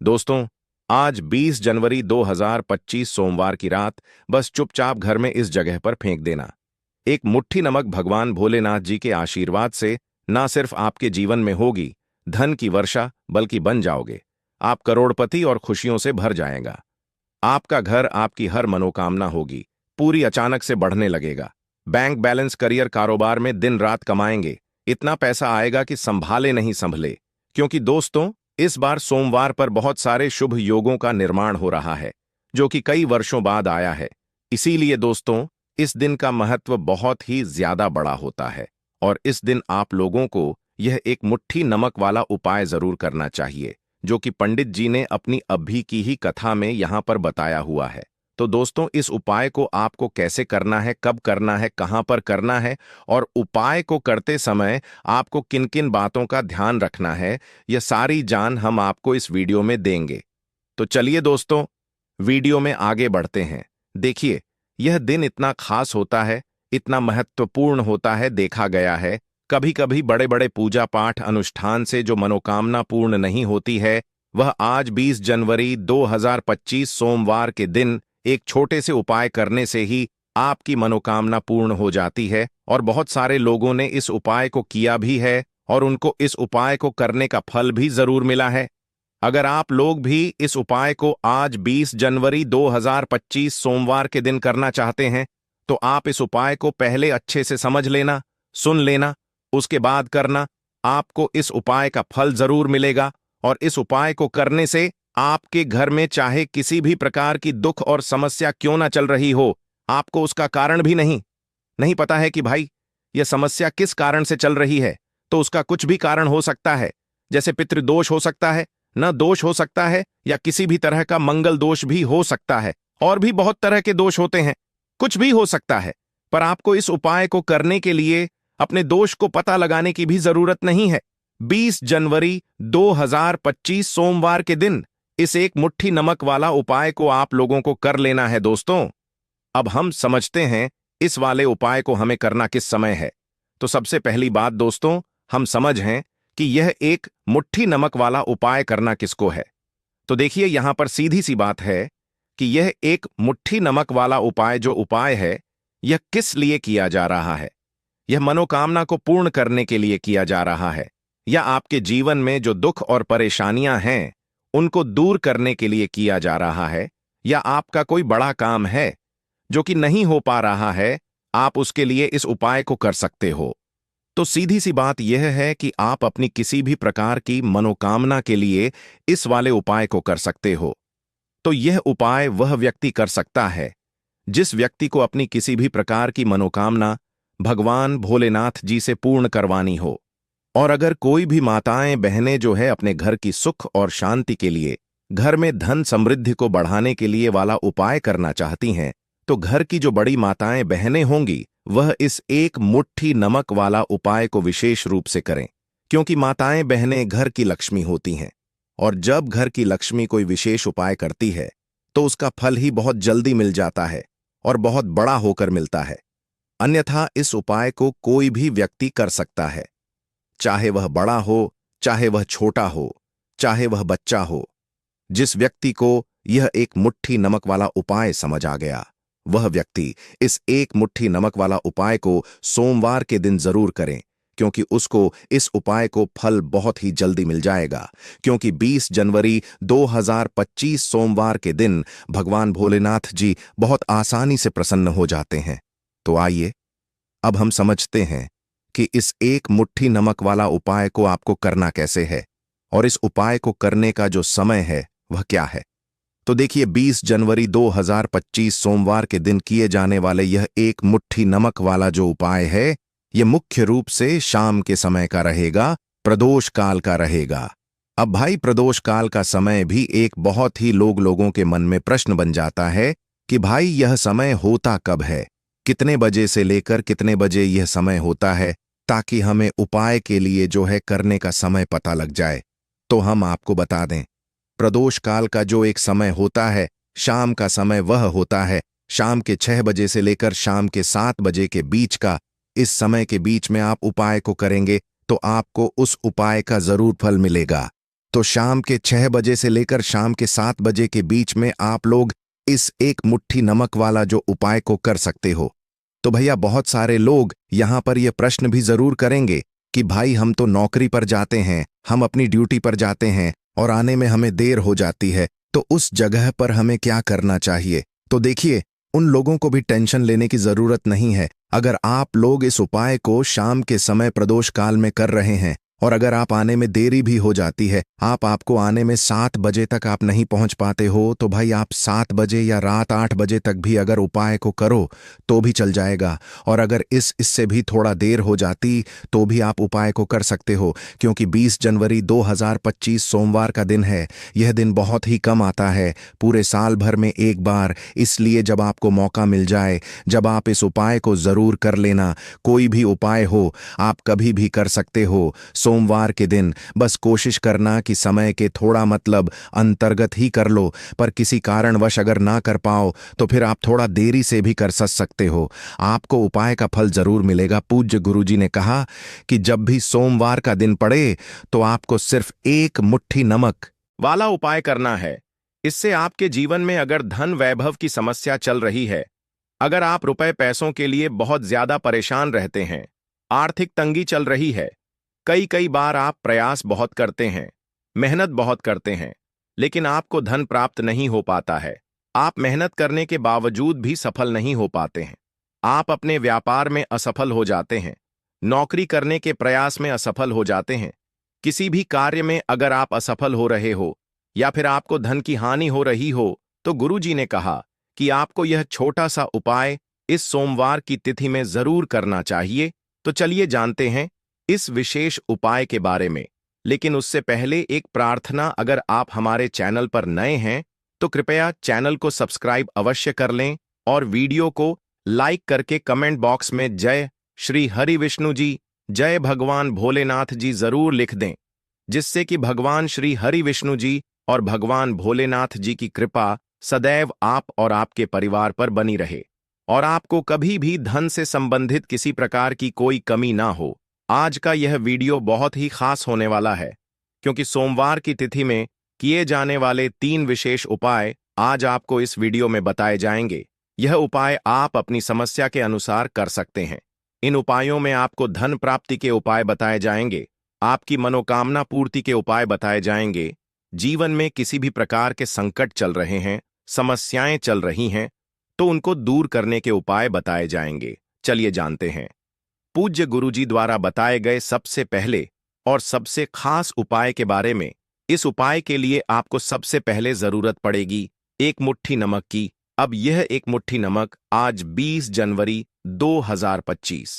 दोस्तों, आज 20 जनवरी 2025 सोमवार की रात बस चुपचाप घर में इस जगह पर फेंक देना। एक मुट्ठी नमक भगवान भोलेनाथ जी के आशीर्वाद से ना सिर्फ आपके जीवन में होगी धन की वर्षा, बल्कि बन जाओगे आप करोड़पति और खुशियों से भर जाएगा। आपका घर, आपकी हर मनोकामना होगी पूरी, अचानक से बढ़ने लगेगा। बैंक बैलेंस, करियर, कारोबार में दिन रात कमाएंगे, इतना पैसा आएगा कि संभाले नहीं संभले। क्योंकि दोस्तों, इस बार सोमवार पर बहुत सारे शुभ योगों का निर्माण हो रहा है, जो कि कई वर्षों बाद आया है। इसीलिए दोस्तों, इस दिन का महत्व बहुत ही ज्यादा बड़ा होता है और इस दिन आप लोगों को यह एक मुट्ठी नमक वाला उपाय जरूर करना चाहिए, जो कि पंडित जी ने अपनी अभी की ही कथा में यहां पर बताया हुआ है। तो दोस्तों, इस उपाय को आपको कैसे करना है, कब करना है, कहां पर करना है और उपाय को करते समय आपको किन किन बातों का ध्यान रखना है, यह सारी जान हम आपको इस वीडियो में देंगे। तो चलिए दोस्तों, वीडियो में आगे बढ़ते हैं। देखिए, यह दिन इतना खास होता है, इतना महत्वपूर्ण होता है, देखा गया है कभी कभी बड़े बड़े पूजा पाठ अनुष्ठान से जो मनोकामना पूर्ण नहीं होती है, वह आज 20 जनवरी 2025 सोमवार के दिन एक छोटे से उपाय करने से ही आपकी मनोकामना पूर्ण हो जाती है। और बहुत सारे लोगों ने इस उपाय को किया भी है और उनको इस उपाय को करने का फल भी जरूर मिला है। अगर आप लोग भी इस उपाय को आज 20 जनवरी 2025 सोमवार के दिन करना चाहते हैं, तो आप इस उपाय को पहले अच्छे से समझ लेना, सुन लेना, उसके बाद करना। आपको इस उपाय का फल जरूर मिलेगा और इस उपाय को करने से आपके घर में चाहे किसी भी प्रकार की दुख और समस्या क्यों ना चल रही हो, आपको उसका कारण भी नहीं पता है कि भाई यह समस्या किस कारण से चल रही है, तो उसका कुछ भी कारण हो सकता है। जैसे पितृदोष हो सकता है, न दोष हो सकता है, या किसी भी तरह का मंगल दोष भी हो सकता है, और भी बहुत तरह के दोष होते हैं, कुछ भी हो सकता है। पर आपको इस उपाय को करने के लिए अपने दोष को पता लगाने की भी जरूरत नहीं है। 20 जनवरी 2025 सोमवार के दिन इस एक मुट्ठी नमक वाला उपाय को आप लोगों को कर लेना है दोस्तों। अब हम समझते हैं इस वाले उपाय को हमें करना किस समय है। तो सबसे पहली बात दोस्तों, हम समझें कि यह एक मुट्ठी नमक वाला उपाय करना किसको है। तो देखिए, यहां पर सीधी सी बात है कि यह एक मुट्ठी नमक वाला उपाय जो उपाय है, यह किस लिए किया जा रहा है। यह मनोकामना को पूर्ण करने के लिए किया जा रहा है, या आपके जीवन में जो दुख और परेशानियां हैं उनको दूर करने के लिए किया जा रहा है, या आपका कोई बड़ा काम है जो कि नहीं हो पा रहा है, आप उसके लिए इस उपाय को कर सकते हो। तो सीधी सी बात यह है कि आप अपनी किसी भी प्रकार की मनोकामना के लिए इस वाले उपाय को कर सकते हो। तो यह उपाय वह व्यक्ति कर सकता है जिस व्यक्ति को अपनी किसी भी प्रकार की मनोकामना भगवान भोलेनाथ जी से पूर्ण करवानी हो। और अगर कोई भी माताएं बहनें जो है अपने घर की सुख और शांति के लिए, घर में धन समृद्धि को बढ़ाने के लिए वाला उपाय करना चाहती हैं, तो घर की जो बड़ी माताएं बहनें होंगी वह इस एक मुट्ठी नमक वाला उपाय को विशेष रूप से करें। क्योंकि माताएं बहनें घर की लक्ष्मी होती हैं, और जब घर की लक्ष्मी कोई विशेष उपाय करती है तो उसका फल ही बहुत जल्दी मिल जाता है और बहुत बड़ा होकर मिलता है। अन्यथा इस उपाय को कोई भी व्यक्ति कर सकता है, चाहे वह बड़ा हो, चाहे वह छोटा हो, चाहे वह बच्चा हो। जिस व्यक्ति को यह एक मुट्ठी नमक वाला उपाय समझ आ गया, वह व्यक्ति इस एक मुट्ठी नमक वाला उपाय को सोमवार के दिन जरूर करें, क्योंकि उसको इस उपाय को फल बहुत ही जल्दी मिल जाएगा। क्योंकि 20 जनवरी 2025 सोमवार के दिन भगवान भोलेनाथ जी बहुत आसानी से प्रसन्न हो जाते हैं। तो आइए, अब हम समझते हैं कि इस एक मुट्ठी नमक वाला उपाय को आपको करना कैसे है और इस उपाय को करने का जो समय है वह क्या है। तो देखिए, 20 जनवरी 2025 सोमवार के दिन किए जाने वाले यह एक मुट्ठी नमक वाला जो उपाय है, यह मुख्य रूप से शाम के समय का रहेगा, प्रदोष काल का रहेगा। अब भाई, प्रदोष काल का समय भी एक बहुत ही लोगों के मन में प्रश्न बन जाता है कि भाई यह समय होता कब है, कितने बजे से लेकर कितने बजे यह समय होता है, ताकि हमें उपाय के लिए जो है करने का समय पता लग जाए। तो हम आपको बता दें, प्रदोष काल का जो एक समय होता है, शाम का समय, वह होता है शाम के 6 बजे से लेकर शाम के 7 बजे के बीच का। इस समय के बीच में आप उपाय को करेंगे तो आपको उस उपाय का जरूर फल मिलेगा। तो शाम के 6 बजे से लेकर शाम के 7 बजे के बीच में आप लोग इस एक मुट्ठी नमक वाला जो उपाय को कर सकते हो। तो भैया बहुत सारे लोग यहाँ पर ये प्रश्न भी जरूर करेंगे कि भाई हम तो नौकरी पर जाते हैं, हम अपनी ड्यूटी पर जाते हैं और आने में हमें देर हो जाती है, तो उस जगह पर हमें क्या करना चाहिए। तो देखिए, उन लोगों को भी टेंशन लेने की जरूरत नहीं है। अगर आप लोग इस उपाय को शाम के समय प्रदोष काल में कर रहे हैं और अगर आप आने में देरी भी हो जाती है, आपको आने में 7 बजे तक आप नहीं पहुंच पाते हो, तो भाई आप 7 बजे या रात 8 बजे तक भी अगर उपाय को करो तो भी चल जाएगा। और अगर इससे भी थोड़ा देर हो जाती तो भी आप उपाय को कर सकते हो, क्योंकि 20 जनवरी 2025 सोमवार का दिन है। यह दिन बहुत ही कम आता है, पूरे साल भर में एक बार। इसलिए जब आपको मौका मिल जाए, जब आप इस उपाय को जरूर कर लेना। कोई भी उपाय हो, आप कभी भी कर सकते हो। सोमवार के दिन बस कोशिश करना कि समय के थोड़ा मतलब अंतर्गत ही कर लो, पर किसी कारणवश अगर ना कर पाओ तो फिर आप थोड़ा देरी से भी कर सकते हो। आपको उपाय का फल जरूर मिलेगा। पूज्य गुरुजी ने कहा कि जब भी सोमवार का दिन पड़े तो आपको सिर्फ एक मुट्ठी नमक वाला उपाय करना है। इससे आपके जीवन में अगर धन वैभव की समस्या चल रही है, अगर आप रुपए पैसों के लिए बहुत ज्यादा परेशान रहते हैं, आर्थिक तंगी चल रही है, कई कई बार आप प्रयास बहुत करते हैं, मेहनत बहुत करते हैं, लेकिन आपको धन प्राप्त नहीं हो पाता है। आप मेहनत करने के बावजूद भी सफल नहीं हो पाते हैं। आप अपने व्यापार में असफल हो जाते हैं, नौकरी करने के प्रयास में असफल हो जाते हैं, किसी भी कार्य में अगर आप असफल हो रहे हो या फिर आपको धन की हानि हो रही हो, तो गुरुजी ने कहा कि आपको यह छोटा सा उपाय इस सोमवार की तिथि में जरूर करना चाहिए। तो चलिए जानते हैं इस विशेष उपाय के बारे में। लेकिन उससे पहले एक प्रार्थना, अगर आप हमारे चैनल पर नए हैं तो कृपया चैनल को सब्सक्राइब अवश्य कर लें और वीडियो को लाइक करके कमेंट बॉक्स में जय श्री हरि विष्णु जी, जय भगवान भोलेनाथ जी जरूर लिख दें, जिससे कि भगवान श्री हरि विष्णु जी और भगवान भोलेनाथ जी की कृपा सदैव आप और आपके परिवार पर बनी रहे और आपको कभी भी धन से संबंधित किसी प्रकार की कोई कमी ना हो। आज का यह वीडियो बहुत ही खास होने वाला है, क्योंकि सोमवार की तिथि में किए जाने वाले 3 विशेष उपाय आज आपको इस वीडियो में बताए जाएंगे। यह उपाय आप अपनी समस्या के अनुसार कर सकते हैं। इन उपायों में आपको धन प्राप्ति के उपाय बताए जाएंगे, आपकी मनोकामना पूर्ति के उपाय बताए जाएंगे, जीवन में किसी भी प्रकार के संकट चल रहे हैं, समस्याएं चल रही हैं, तो उनको दूर करने के उपाय बताए जाएंगे। चलिए जानते हैं पूज्य गुरुजी द्वारा बताए गए सबसे पहले और सबसे खास उपाय के बारे में। इस उपाय के लिए आपको सबसे पहले जरूरत पड़ेगी एक मुट्ठी नमक की। अब यह एक मुट्ठी नमक आज 20 जनवरी 2025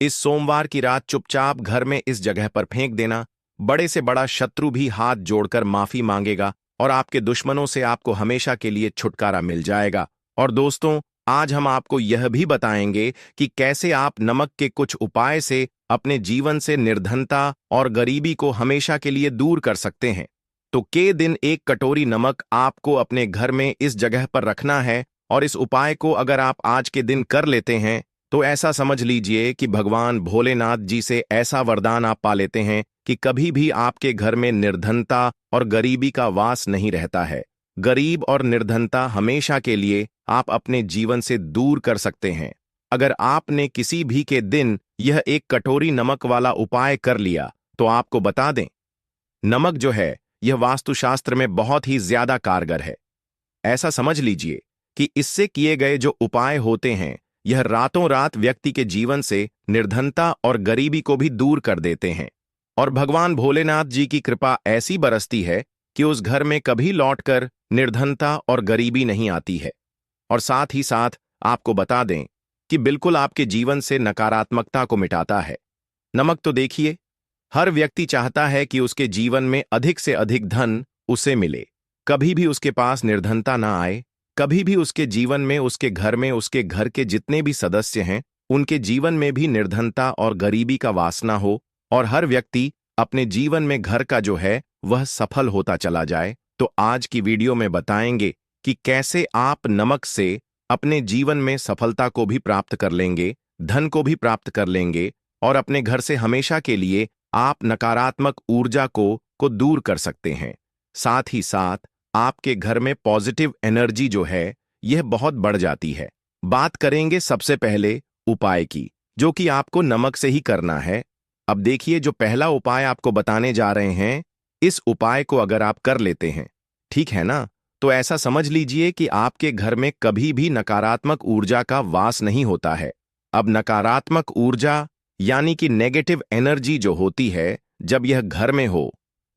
इस सोमवार की रात चुपचाप घर में इस जगह पर फेंक देना। बड़े से बड़ा शत्रु भी हाथ जोड़कर माफी मांगेगा और आपके दुश्मनों से आपको हमेशा के लिए छुटकारा मिल जाएगा। और दोस्तों, आज हम आपको यह भी बताएंगे कि कैसे आप नमक के कुछ उपाय से अपने जीवन से निर्धनता और गरीबी को हमेशा के लिए दूर कर सकते हैं। तो के दिन एक कटोरी नमक आपको अपने घर में इस जगह पर रखना है और इस उपाय को अगर आप आज के दिन कर लेते हैं तो ऐसा समझ लीजिए कि भगवान भोलेनाथ जी से ऐसा वरदान आप पा लेते हैं कि कभी भी आपके घर में निर्धनता और गरीबी का वास नहीं रहता है। गरीब और निर्धनता हमेशा के लिए आप अपने जीवन से दूर कर सकते हैं। अगर आपने किसी भी के दिन यह एक कटोरी नमक वाला उपाय कर लिया तो आपको बता दें, नमक जो है यह वास्तुशास्त्र में बहुत ही ज्यादा कारगर है। ऐसा समझ लीजिए कि इससे किए गए जो उपाय होते हैं यह रातों रात व्यक्ति के जीवन से निर्धनता और गरीबी को भी दूर कर देते हैं। और भगवान भोलेनाथ जी की कृपा ऐसी बरसती है कि उस घर में कभी लौटकर निर्धनता और गरीबी नहीं आती है। और साथ ही साथ आपको बता दें कि बिल्कुल आपके जीवन से नकारात्मकता को मिटाता है। नमक तो देखिए, हर व्यक्ति चाहता है कि उसके जीवन में अधिक से अधिक धन उसे मिले, कभी भी उसके पास निर्धनता ना आए, कभी भी उसके जीवन में, उसके घर में, उसके घर के जितने भी सदस्य हैं उनके जीवन में भी निर्धनता और गरीबी का वासना हो और हर व्यक्ति अपने जीवन में घर का जो है वह सफल होता चला जाए। तो आज की वीडियो में बताएंगे कि कैसे आप नमक से अपने जीवन में सफलता को भी प्राप्त कर लेंगे, धन को भी प्राप्त कर लेंगे और अपने घर से हमेशा के लिए आप नकारात्मक ऊर्जा को को दूर कर सकते हैं। साथ ही साथ आपके घर में पॉजिटिव एनर्जी जो है यह बहुत बढ़ जाती है। बात करेंगे सबसे पहले उपाय की, जो कि आपको नमक से ही करना है। अब देखिए, जो पहला उपाय आपको बताने जा रहे हैं, इस उपाय को अगर आप कर लेते हैं, ठीक है ना, तो ऐसा समझ लीजिए कि आपके घर में कभी भी नकारात्मक ऊर्जा का वास नहीं होता है। अब नकारात्मक ऊर्जा यानी कि नेगेटिव एनर्जी जो होती है, जब यह घर में हो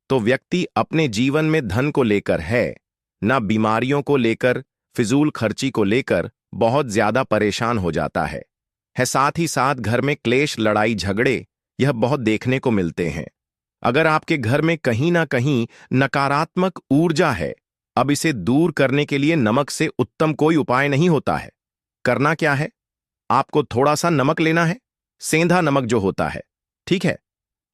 तो व्यक्ति अपने जीवन में धन को लेकर ना बीमारियों को लेकर, फिजूल खर्ची को लेकर बहुत ज्यादा परेशान हो जाता है। साथ ही साथ घर में क्लेश, लड़ाई झगड़े यह बहुत देखने को मिलते हैं। अगर आपके घर में कहीं ना कहीं नकारात्मक ऊर्जा है, अब इसे दूर करने के लिए नमक से उत्तम कोई उपाय नहीं होता है। करना क्या है, आपको थोड़ा सा नमक लेना है, सेंधा नमक जो होता है, ठीक है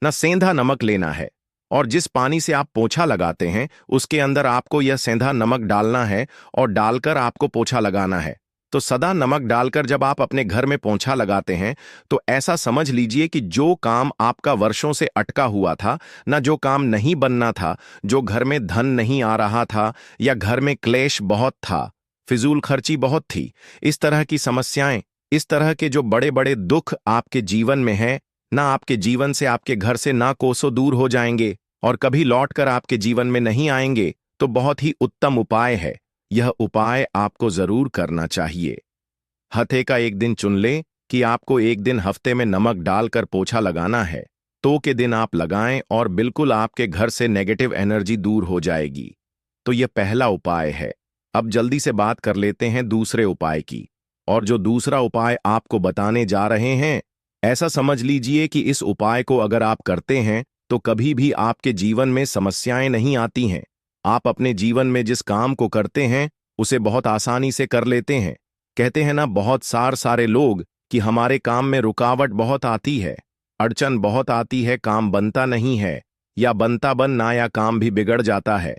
ना, सेंधा नमक लेना है, और जिस पानी से आप पोछा लगाते हैं उसके अंदर आपको यह सेंधा नमक डालना है और डालकर आपको पोछा लगाना है। तो सदा नमक डालकर जब आप अपने घर में पोंछा लगाते हैं तो ऐसा समझ लीजिए कि जो काम आपका वर्षों से अटका हुआ था, ना जो काम नहीं बनना था, जो घर में धन नहीं आ रहा था, या घर में क्लेश बहुत था, फिजूल खर्ची बहुत थी, इस तरह की समस्याएं, इस तरह के जो बड़े बड़े दुख आपके जीवन में हैं, ना आपके जीवन से, आपके घर से ना कोसों दूर हो जाएंगे और कभी लौटकर आपके जीवन में नहीं आएंगे। तो बहुत ही उत्तम उपाय है, यह उपाय आपको जरूर करना चाहिए। हफ्ते का एक दिन चुन ले कि आपको एक दिन हफ्ते में नमक डालकर पोछा लगाना है, तो के दिन आप लगाएं और बिल्कुल आपके घर से नेगेटिव एनर्जी दूर हो जाएगी। तो यह पहला उपाय है। अब जल्दी से बात कर लेते हैं दूसरे उपाय की। और जो दूसरा उपाय आपको बताने जा रहे हैं, ऐसा समझ लीजिए कि इस उपाय को अगर आप करते हैं तो कभी भी आपके जीवन में समस्याएं नहीं आती हैं। आप अपने जीवन में जिस काम को करते हैं उसे बहुत आसानी से कर लेते हैं। कहते हैं ना बहुत सारे लोग कि हमारे काम में रुकावट बहुत आती है, अड़चन बहुत आती है, काम बनता नहीं है, या बनता बनना या काम भी बिगड़ जाता है।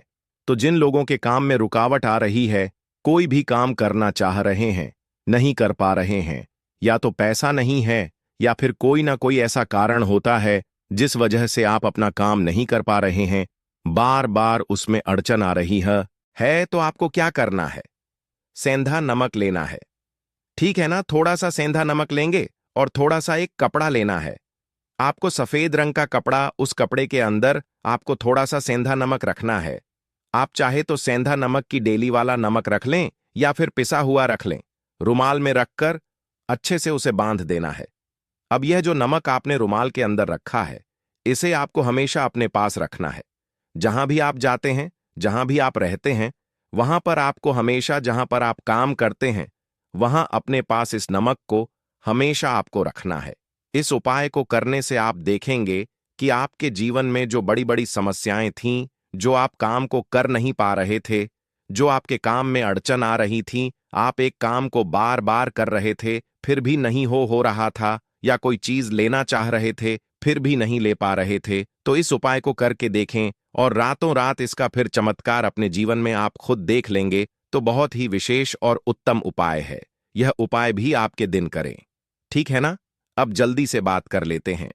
तो जिन लोगों के काम में रुकावट आ रही है, कोई भी काम करना चाह रहे हैं, नहीं कर पा रहे हैं, या तो पैसा नहीं है या फिर कोई ना कोई ऐसा कारण होता है जिस वजह से आप अपना काम नहीं कर पा रहे हैं, बार बार उसमें अड़चन आ रही है, तो आपको क्या करना है, सेंधा नमक लेना है। ठीक है ना, थोड़ा सा सेंधा नमक लेंगे और थोड़ा सा एक कपड़ा लेना है। आपको सफेद रंग का कपड़ा, उस कपड़े के अंदर आपको थोड़ा सा सेंधा नमक रखना है। आप चाहे तो सेंधा नमक की डेली वाला नमक रख लें या फिर पिसा हुआ रख लें। रुमाल में रखकर अच्छे से उसे बांध देना है। अब यह जो नमक आपने रुमाल के अंदर रखा है, इसे आपको हमेशा अपने पास रखना है। जहां भी आप जाते हैं, जहां भी आप रहते हैं, वहां पर आपको हमेशा, जहां पर आप काम करते हैं, वहां अपने पास इस नमक को हमेशा आपको रखना है। इस उपाय को करने से आप देखेंगे कि आपके जीवन में जो बड़ी बड़ी समस्याएं थीं, जो आप काम को कर नहीं पा रहे थे, जो आपके काम में अड़चन आ रही थी, आप एक काम को बार बार कर रहे थे फिर भी नहीं हो रहा था, या कोई चीज लेना चाह रहे थे फिर भी नहीं ले पा रहे थे, तो इस उपाय को करके देखें और रातों रात इसका फिर चमत्कार अपने जीवन में आप खुद देख लेंगे। तो बहुत ही विशेष और उत्तम उपाय है, यह उपाय भी आपके दिन करें। ठीक है ना। अब जल्दी से बात कर लेते हैं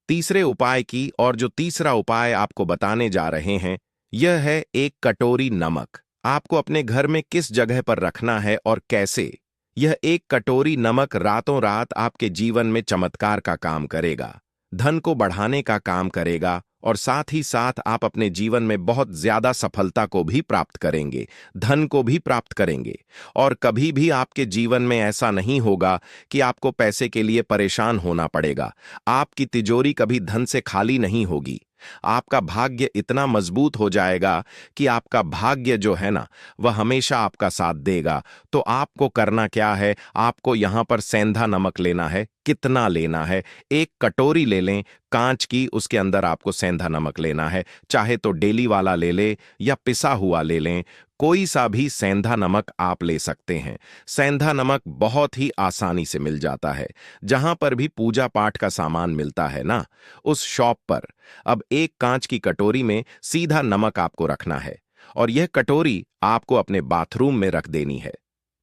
तीसरे उपाय की। और जो तीसरा उपाय आपको बताने जा रहे हैं, यह है एक कटोरी नमक। आपको अपने घर में किस जगह पर रखना है और कैसे। यह एक कटोरी नमक रातों रात आपके जीवन में चमत्कार का काम करेगा, धन को बढ़ाने का काम करेगा, और साथ ही साथ आप अपने जीवन में बहुत ज्यादा सफलता को भी प्राप्त करेंगे, धन को भी प्राप्त करेंगे। और कभी भी आपके जीवन में ऐसा नहीं होगा कि आपको पैसे के लिए परेशान होना पड़ेगा। आपकी तिजोरी कभी धन से खाली नहीं होगी। आपका भाग्य इतना मजबूत हो जाएगा कि आपका भाग्य जो है ना, वह हमेशा आपका साथ देगा। तो आपको करना क्या है, आपको यहां पर सेंधा नमक लेना है। कितना लेना है, एक कटोरी ले लें कांच की, उसके अंदर आपको सेंधा नमक लेना है। चाहे तो डेली वाला ले ले या पिसा हुआ ले लें, कोई सा भी सेंधा नमक आप ले सकते हैं। सेंधा नमक बहुत ही आसानी से मिल जाता है, जहां पर भी पूजा पाठ का सामान मिलता है ना, उस शॉप पर। अब एक कांच की कटोरी में सीधा नमक आपको रखना है, और यह कटोरी आपको अपने बाथरूम में रख देनी है।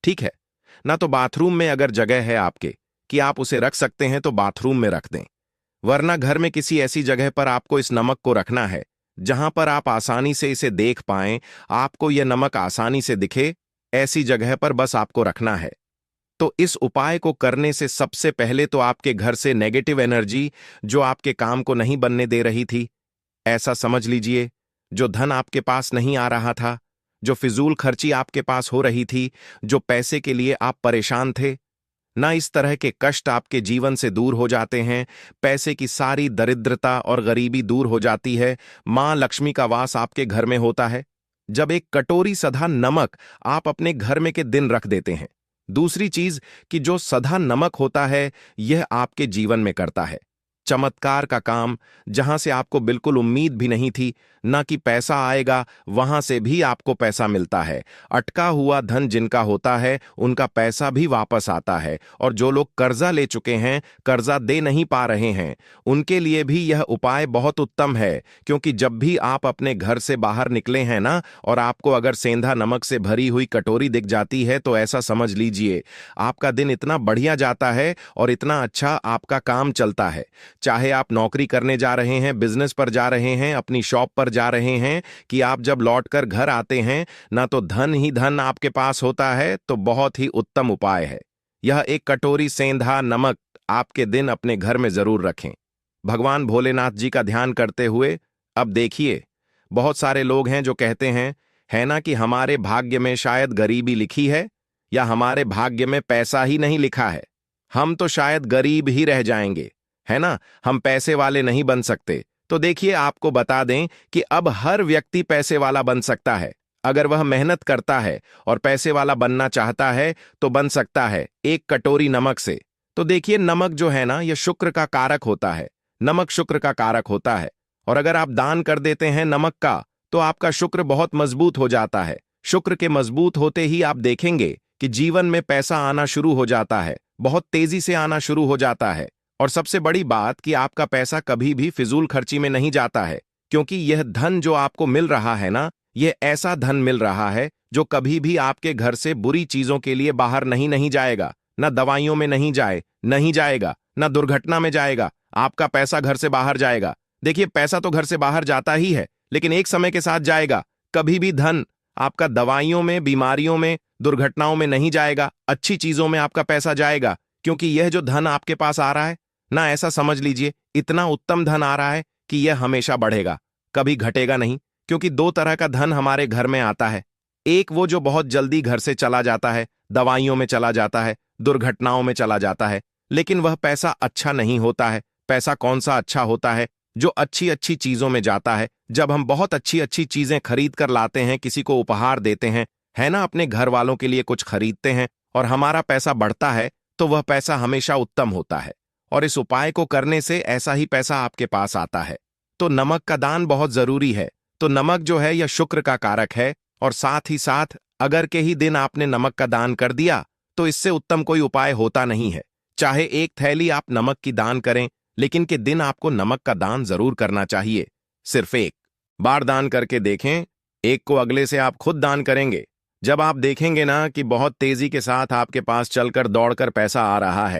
ठीक है ना। तो बाथरूम में अगर जगह है आपके कि आप उसे रख सकते हैं तो बाथरूम में रख दें, वरना घर में किसी ऐसी जगह पर आपको इस नमक को रखना है जहां पर आप आसानी से इसे देख पाएं, आपको यह नमक आसानी से दिखे, ऐसी जगह पर बस आपको रखना है। तो इस उपाय को करने से सबसे पहले तो आपके घर से नेगेटिव एनर्जी, जो आपके काम को नहीं बनने दे रही थी, ऐसा समझ लीजिए, जो धन आपके पास नहीं आ रहा था, जो फिजूल खर्ची आपके पास हो रही थी, जो पैसे के लिए आप परेशान थे, ना इस तरह के कष्ट आपके जीवन से दूर हो जाते हैं। पैसे की सारी दरिद्रता और गरीबी दूर हो जाती है। मां लक्ष्मी का वास आपके घर में होता है जब एक कटोरी सधा नमक आप अपने घर में के दिन रख देते हैं। दूसरी चीज कि जो सधा नमक होता है, यह आपके जीवन में करता है चमत्कार का काम। जहां से आपको बिल्कुल उम्मीद भी नहीं थी ना कि पैसा आएगा, वहां से भी आपको पैसा मिलता है। अटका हुआ धन जिनका होता है, उनका पैसा भी वापस आता है। और जो लोग कर्जा ले चुके हैं, कर्जा दे नहीं पा रहे हैं, उनके लिए भी यह उपाय बहुत उत्तम है। क्योंकि जब भी आप अपने घर से बाहर निकले हैं ना, और आपको अगर सेंधा नमक से भरी हुई कटोरी दिख जाती है, तो ऐसा समझ लीजिए आपका दिन इतना बढ़िया जाता है और इतना अच्छा आपका काम चलता है। चाहे आप नौकरी करने जा रहे हैं, बिजनेस पर जा रहे हैं, अपनी शॉप पर जा रहे हैं, कि आप जब लौटकर घर आते हैं ना, तो धन ही धन आपके पास होता है। तो बहुत ही उत्तम उपाय है यह। एक कटोरी सेंधा नमक आपके दिन अपने घर में जरूर रखें। भगवान भोलेनाथ जी का ध्यान करते हुए। अब देखिए, बहुत सारे लोग हैं जो कहते हैं, है ना, कि हमारे भाग्य में शायद गरीबी लिखी है, या हमारे भाग्य में पैसा ही नहीं लिखा है, हम तो शायद गरीब ही रह जाएंगे, है ना, हम पैसे वाले नहीं बन सकते। तो देखिए, आपको बता दें कि अब हर व्यक्ति पैसे वाला बन सकता है। अगर वह मेहनत करता है और पैसे वाला बनना चाहता है, तो बन सकता है एक कटोरी नमक से। तो देखिए, नमक जो है ना, यह शुक्र का कारक होता है। नमक शुक्र का कारक होता है। और अगर आप दान कर देते हैं नमक का, तो आपका शुक्र बहुत मजबूत हो जाता है। शुक्र के मजबूत होते ही आप देखेंगे कि जीवन में पैसा आना शुरू हो जाता है, बहुत तेजी से आना शुरू हो जाता है। और सबसे बड़ी बात कि आपका पैसा कभी भी फिजूल खर्ची में नहीं जाता है। क्योंकि यह धन जो आपको मिल रहा है ना, यह ऐसा धन मिल रहा है जो कभी भी आपके घर से बुरी चीजों के लिए बाहर नहीं जाएगा। ना दवाइयों में नहीं जाएगा, ना दुर्घटना में जाएगा। आपका पैसा घर से बाहर जाएगा। देखिए, पैसा तो घर से बाहर जाता ही है, लेकिन एक समय के साथ जाएगा। कभी भी धन आपका दवाइयों में, बीमारियों में, दुर्घटनाओं में नहीं जाएगा। अच्छी चीजों में आपका पैसा जाएगा। क्योंकि यह जो धन आपके पास आ रहा है ना, ऐसा समझ लीजिए, इतना उत्तम धन आ रहा है कि यह हमेशा बढ़ेगा, कभी घटेगा नहीं। क्योंकि दो तरह का धन हमारे घर में आता है। एक वो जो बहुत जल्दी घर से चला जाता है, दवाइयों में चला जाता है, दुर्घटनाओं में चला जाता है। लेकिन वह पैसा अच्छा नहीं होता है। पैसा कौन सा अच्छा होता है? जो अच्छी अच्छी चीजों में जाता है। जब हम बहुत अच्छी अच्छी चीजें खरीद कर लाते हैं, किसी को उपहार देते हैं, है ना, अपने घर वालों के लिए कुछ खरीदते हैं, और हमारा पैसा बढ़ता है, तो वह पैसा हमेशा उत्तम होता है। और इस उपाय को करने से ऐसा ही पैसा आपके पास आता है। तो नमक का दान बहुत जरूरी है। तो नमक जो है, यह शुक्र का कारक है। और साथ ही साथ अगर के ही दिन आपने नमक का दान कर दिया, तो इससे उत्तम कोई उपाय होता नहीं है। चाहे एक थैली आप नमक की दान करें, लेकिन के दिन आपको नमक का दान जरूर करना चाहिए। सिर्फ एक बार दान करके देखें, एक को अगले से आप खुद दान करेंगे। जब आप देखेंगे ना कि बहुत तेजी के साथ आपके पास चलकर दौड़कर पैसा आ रहा है,